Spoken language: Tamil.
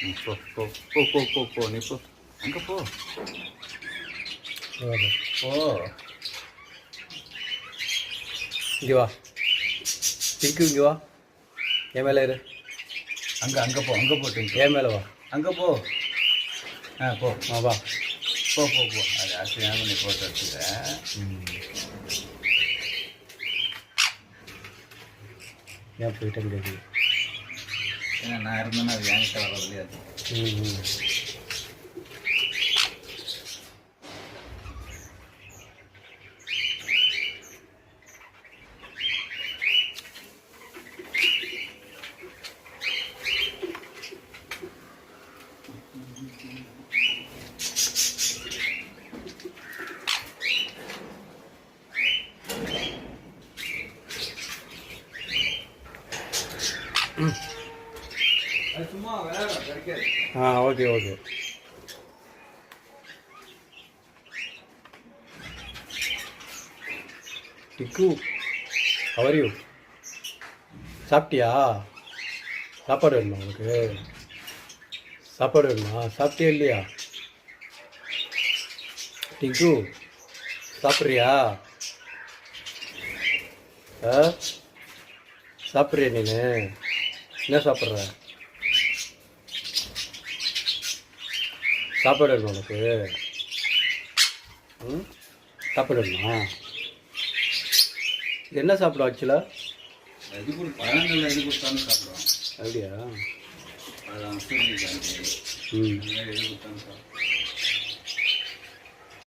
போ போ போ போ போ போ நீ போ அங்கே போ போ இங்கே வா டிங்கு இங்கே வா என் மேலே இரு அங்கே போ என் மேலே வா அங்கே போ போ வா போ போ போ அது அசையாமல் நீ போட்டு வச்சுக்க ஏன் போயிட்டேன்னு கேட்குது ஏன்னா நான் இருந்தேன்னா அது என்கிட்ட வர விளையாது சும்மா ஓகே ஓகே டிக்கு ஹவ் யூ சாப்பிட்டியா சாப்பாடு வேணுமா உனக்கு சாப்பாடு வேணுமா சாப்பிட்டியா இல்லையா டிக்கு சாப்பிட்றியா சாப்பிட்றியா நீ என்ன சாப்பிட்ற சாப்பாடு வேணுமா உனக்கு சாப்பாடு வேணுமா இது என்ன சாப்பிடும் ஆக்சுவலாக எது கூட பழங்கள் எது கொடுத்தாலும் சாப்பிடுவோம் அப்படியா அது எது கொடுத்தாலும் சாப்பிடுவோம்